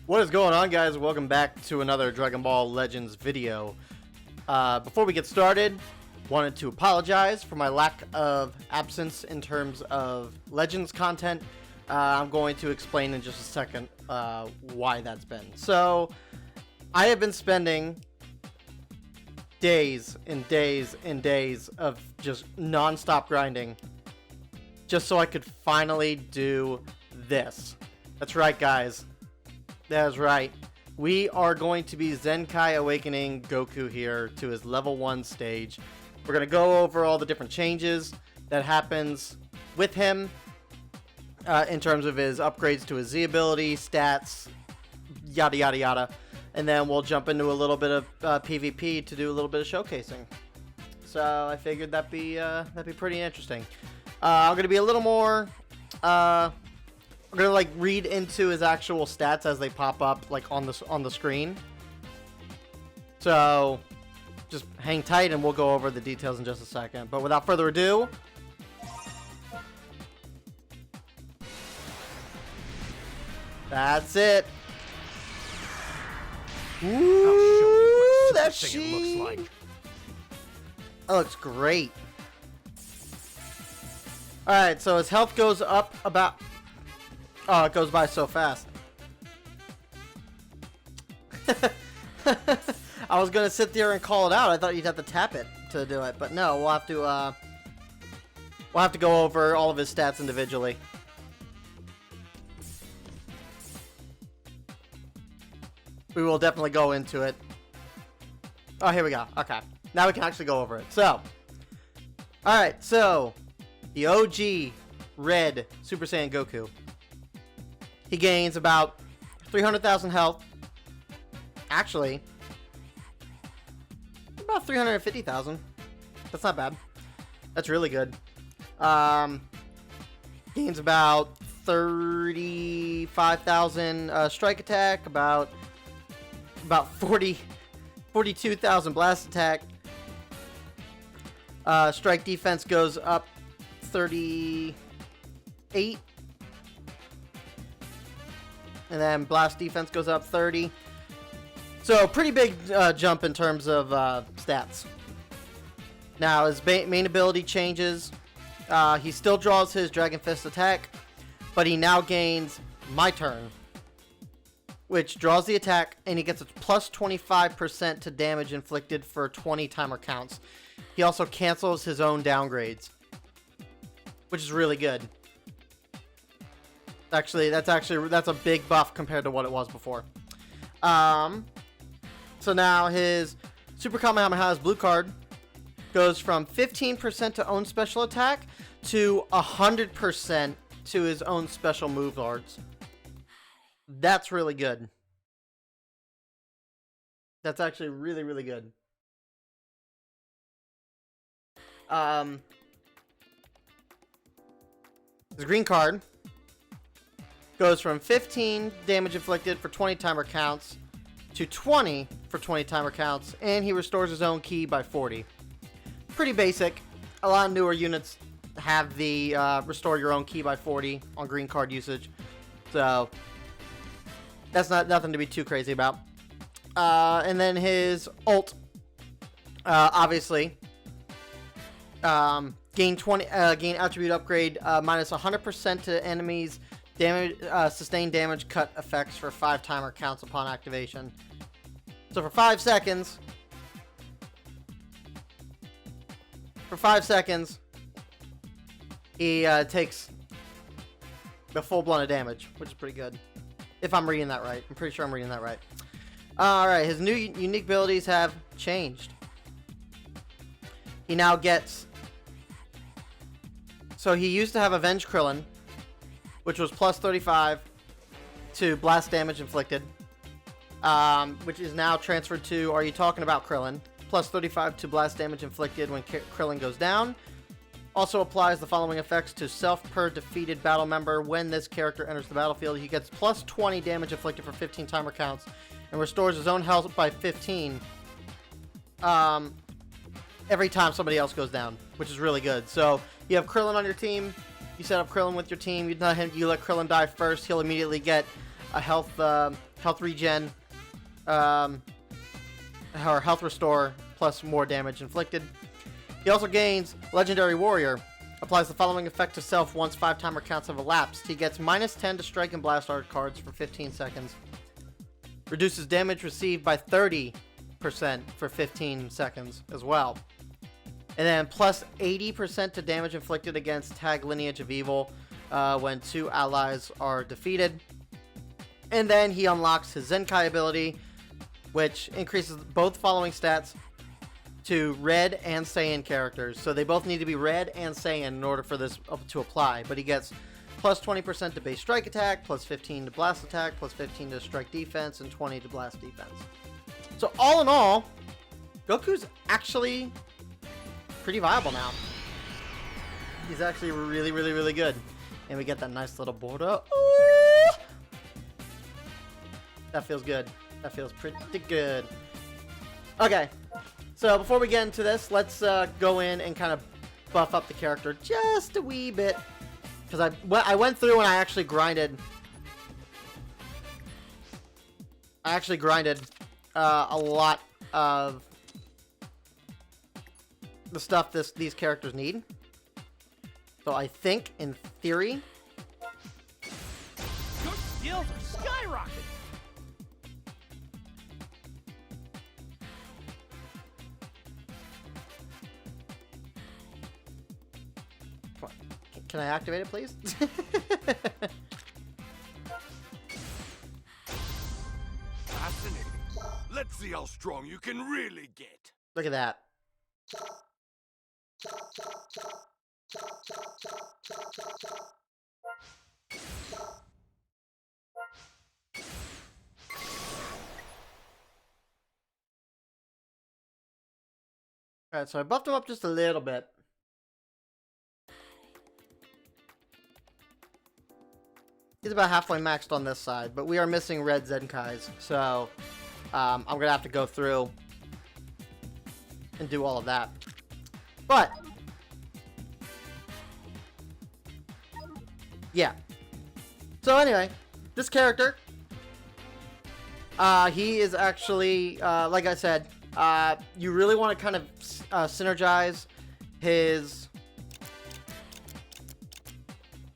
What is going on, guys? Welcome back to another Dragon Ball Legends video. Before we get started, wanted to apologize for my lack of absence in terms of Legends content. I'm going to explain in just a second why that's been. So, I have been spending days and days and days of just non-stop grinding just so I could finally do this. That's right, guys. That's right. We are going to be Zenkai Awakening Goku here to his level 1 stage. We're going to go over all the different changes that happens with him in terms of his upgrades to his Z ability, stats, yada yada yada. And then we'll jump into a little bit of PvP to do a little bit of showcasing. So I figured that'd be pretty interesting. I'm going to be a little more... I'm gonna like read into his actual stats as they pop up like on the screen. So just hang tight and we'll go over the details in just a second. But without further ado, that's it. Ooh, that sheen looks like. That looks great. All right, so his health goes up about. Oh, it goes by so fast. I was gonna sit there and call it out. I thought you'd have to tap it to do it, but no, we'll have to go over all of his stats individually. We will definitely go into it. Oh, here we go. Okay, now we can actually go over it. So, all right. So, the OG Red Super Saiyan Goku. He gains about 300,000 health. Actually, about 350,000. That's not bad. That's really good. Gains about 35,000 strike attack. About 42,000 blast attack. Strike defense goes up 38. And then blast defense goes up 30. So pretty big jump in terms of stats. Now his main ability changes. He still draws his Dragon Fist attack, but he now gains My Turn, which draws the attack, and he gets a plus 25% to damage inflicted for 20 timer counts. He also cancels his own downgrades, which is really good. Actually, that's a big buff compared to what it was before. So now his Super Kamehameha's blue card goes from 15% to own special attack to 100% to his own special move arts. That's really good. That's actually really, really good. His green card goes from 15 damage inflicted for 20 timer counts to 20 for 20 timer counts, and he restores his own ki by 40. Pretty basic. A lot of newer units have the restore your own ki by 40 on green card usage, so that's nothing to be too crazy about. And then his ult, obviously, gain attribute upgrade minus 100% to enemies. Damage, sustained damage cut effects for 5 timer counts upon activation. So for 5 seconds, he takes the full blunt of damage, which is pretty good. If I'm reading that right. I'm pretty sure I'm reading that right. Alright, his new unique abilities have changed. He now gets... So he used to have Avenge Krillin, which was plus 35 to blast damage inflicted, which is now transferred to, are you talking about Krillin? Plus 35 to blast damage inflicted when Krillin goes down. Also applies the following effects to self per defeated battle member. When this character enters the battlefield, he gets plus 20 damage inflicted for 15 timer counts and restores his own health by 15 every time somebody else goes down, which is really good. So you have Krillin on your team. You set up Krillin with your team. You let Krillin die first. He'll immediately get a health health regen, or health restore, plus more damage inflicted. He also gains Legendary Warrior. Applies the following effect to self once 5 timer counts have elapsed. He gets -10 to strike and blast art cards for 15 seconds. Reduces damage received by 30% for 15 seconds as well. And then plus 80% to damage inflicted against tag Lineage of Evil when 2 allies are defeated. And then he unlocks his Zenkai ability, which increases both following stats to Red and Saiyan characters. So they both need to be Red and Saiyan in order for this to apply. But he gets plus 20% to base strike attack, plus 15 to blast attack, plus 15 to strike defense, and 20 to blast defense. So all in all, Goku's actually pretty viable now. He's actually really, really, really good. And we get that nice little border. Ooh! That feels good. That feels pretty good. Okay. So before we get into this, let's go in and kind of buff up the character just a wee bit. Because I went through and I actually grinded. A lot of the stuff these characters need. So I think, in theory, your skills are skyrocketing. Can I activate it, please? Fascinating. Let's see how strong you can really get. Look at that. Alright, so I buffed him up just a little bit. He's about halfway maxed on this side, but we are missing red Zenkais, so I'm going to have to go through and do all of that. But, yeah. So anyway, this character, he is actually, like I said, you really want to kind of synergize his...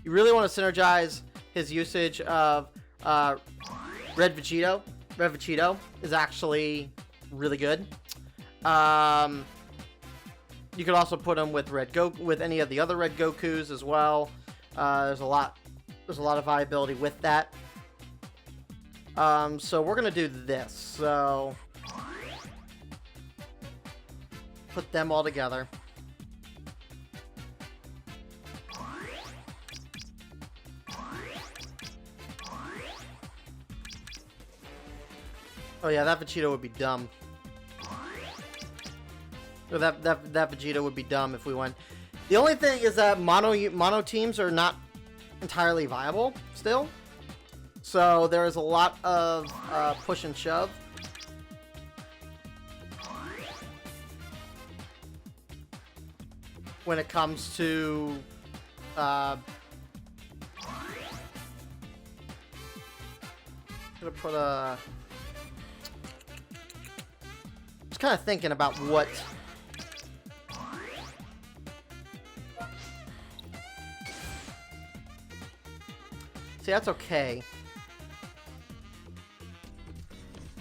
You really want to synergize his usage of Red Vegito. Red Vegito is actually really good. You could also put him with with any of the other Red Gokus as well. There's a lot of viability with that. So we're gonna do this. So put them all together. Oh yeah, that Vegito would be dumb. Or that Vegito would be dumb if we went. The only thing is that mono teams are not entirely viable still. So there is a lot of push and shove. When it comes to gonna put a... Just kind of thinking about what... See, that's okay.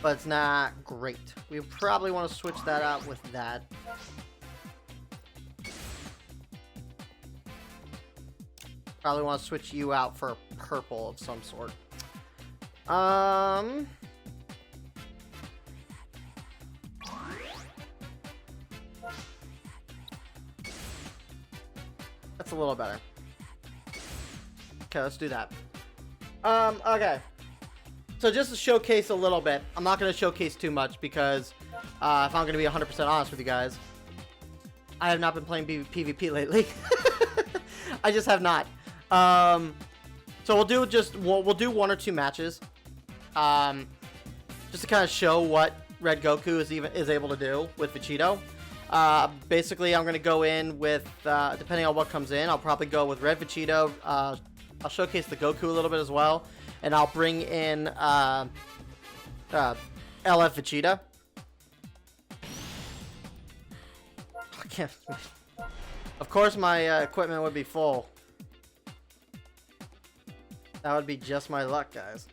But it's not great. We probably want to switch that out with that. Probably want to switch you out for a purple of some sort. That's a little better. Okay, let's do that. Okay. So just to showcase a little bit, I'm not going to showcase too much because if I'm going to be 100% honest with you guys, I have not been playing PvP lately. I just have not. So we'll do we'll do 1 or 2 matches, just to kind of show what Red Goku is able to do with Vegito. Basically, I'm going to go in with, depending on what comes in, I'll probably go with Red Vegito. I'll showcase the Goku a little bit as well, and I'll bring in LF Vegeta. I can't. Of course, my equipment would be full. That would be just my luck, guys.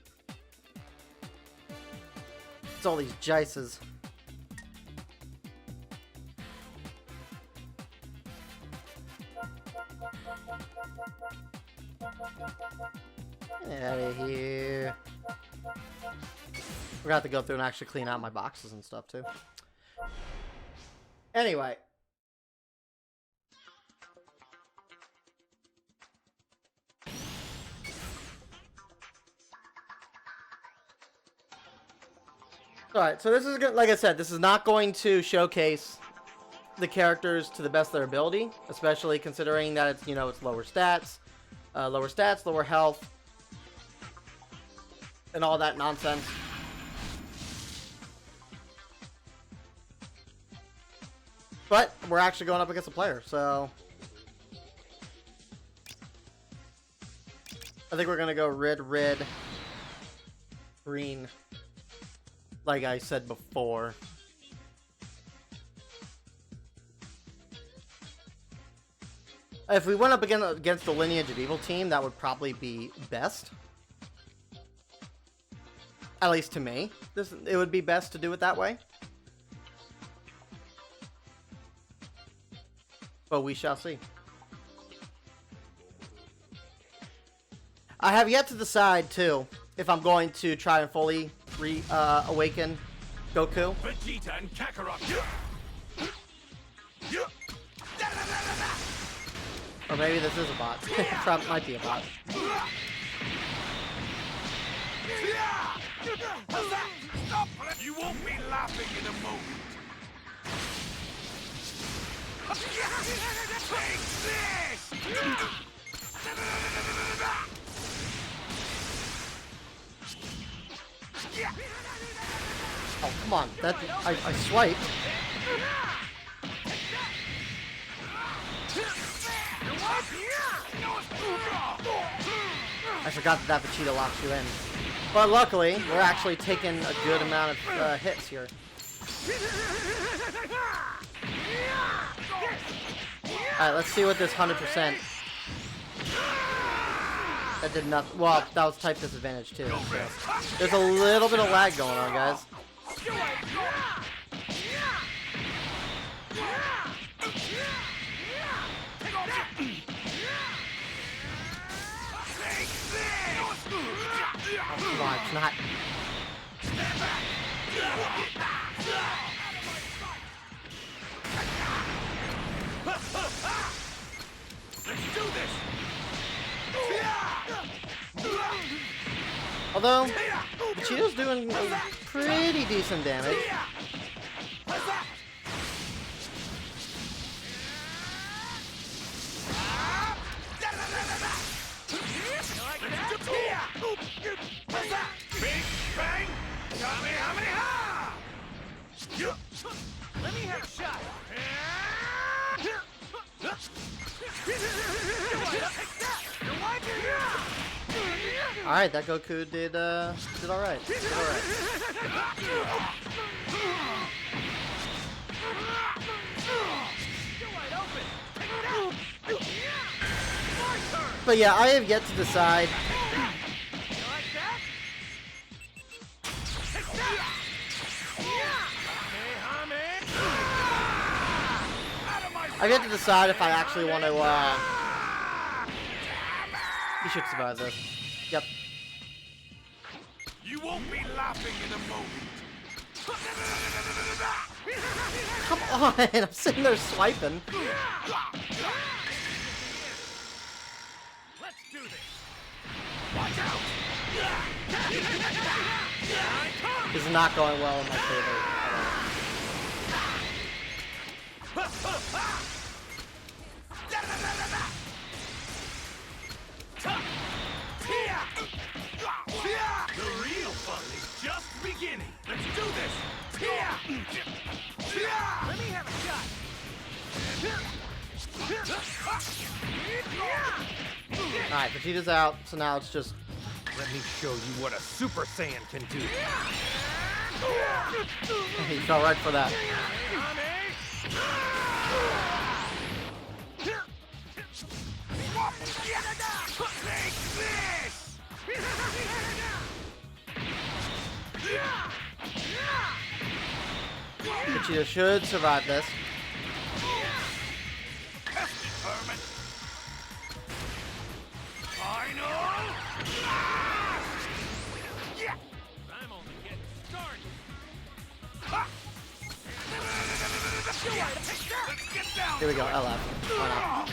It's all these Jices. Get out of here. We're gonna have to go through and actually clean out my boxes and stuff too. Anyway. Alright, so this is good. Like I said, this is not going to showcase the characters to the best of their ability, especially considering that it's, you know, it's lower stats, lower health, and all that nonsense. But we're actually going up against a player, so I think we're gonna go red, green, like I said before. If we went up against the Lineage of Evil team, that would probably be best. At least to me. It would be best to do it that way. But we shall see. I have yet to decide, too, if I'm going to try and fully awaken Goku. Vegeta and Kakarot. Or maybe this is a bot. Probably might be a bot. You won't be laughing in a moment. Take this! Oh, come on. That I swiped. I forgot that Vegeta locks you in. But luckily, we're actually taking a good amount of hits here. Alright, let's see what this 100%. That did nothing. Well, that was type disadvantage too. So. There's a little bit of lag going on, guys. Oh, come on, it's not. Let's do this. Although, Vegeta's doing pretty decent damage. Big bang! Kamehameha! Let me have a shot. Alright, that Goku did alright. But yeah, I have yet to decide. I've yet to decide if I actually want to, You should survive this. Yep. You won't be laughing in a moment. Come on, I'm sitting there swiping. Let's do this. Watch out! This is not going well in my favor. The real fun is just beginning. Let's do this. Let me have a shot. Alright, Vegeta's out, so now it's just... Let me show you what a Super Saiyan can do. He fell right for that. Take this! Vegeta should survive this. Determined. Final. Yeah. I'm only getting started. Let's get down. Here we go, LF. Why not?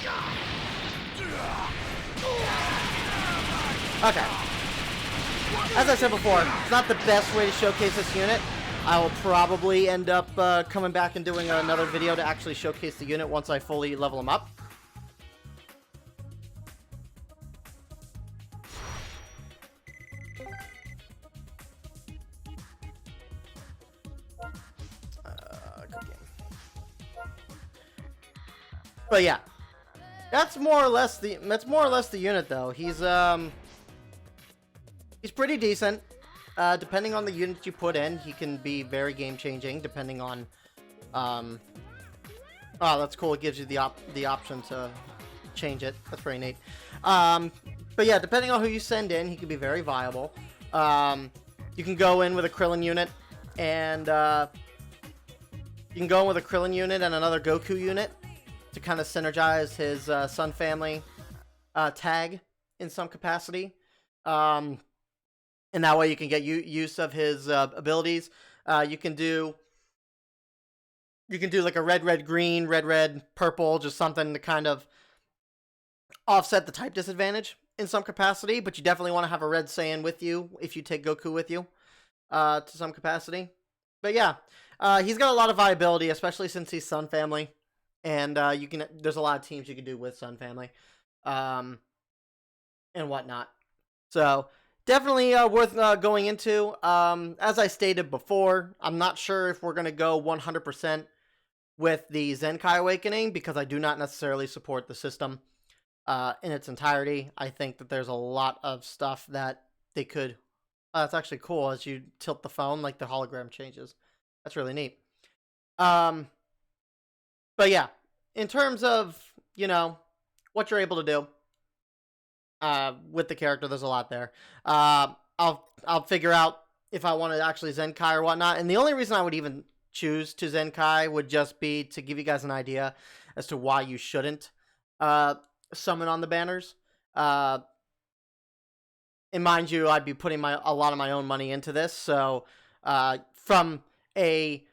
Okay. As I said before, it's not the best way to showcase this unit. I will probably end up coming back and doing another video to actually showcase the unit once I fully level him up. Good game. But yeah, that's more or less the unit though. He's pretty decent. Depending on the unit you put in, he can be very game changing. Depending on, oh, that's cool. It gives you the option to change it. That's pretty neat. But yeah, depending on who you send in, he can be very viable. You can go in with a Krillin unit, and you can go in with a Krillin unit and another Goku unit to kind of synergize his Sun family tag in some capacity. And that way you can get use of his abilities. You can do like a red, green, red, purple, just something to kind of offset the type disadvantage in some capacity. But you definitely want to have a red Saiyan with you if you take Goku with you to some capacity. But yeah, he's got a lot of viability, especially since he's Sun family, and there's a lot of teams you can do with Sun family, and whatnot. So. Definitely worth going into. As I stated before, I'm not sure if we're going to go 100% with the Zenkai Awakening because I do not necessarily support the system in its entirety. I think that there's a lot of stuff that they could... that's actually cool. As you tilt the phone, like the hologram changes. That's really neat. But yeah, in terms of, you know, what you're able to do. With the character, there's a lot there. I'll figure out if I want to actually Zenkai or whatnot. And the only reason I would even choose to Zenkai would just be to give you guys an idea as to why you shouldn't summon on the banners. And mind you, I'd be putting a lot of my own money into this. So from a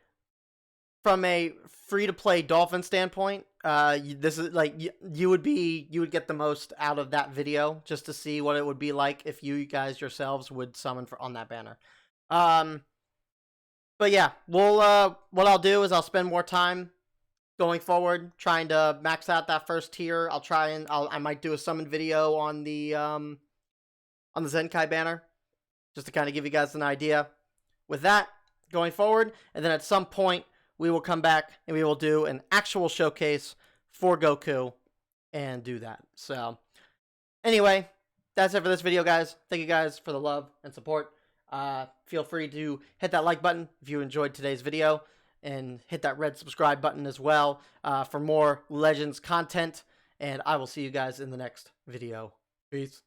free-to-play Dolphin standpoint, this is like you would get the most out of that video just to see what it would be like if you guys yourselves would summon on that banner. But yeah, we'll what I'll do is I'll spend more time going forward trying to max out that first tier. I might do a summon video on the Zenkai banner just to kind of give you guys an idea with that going forward, and then at some point we will come back and we will do an actual showcase for Goku and do that. So, anyway, that's it for this video, guys. Thank you guys for the love and support. Feel free to hit that like button if you enjoyed today's video, and hit that red subscribe button as well for more Legends content. And I will see you guys in the next video. Peace.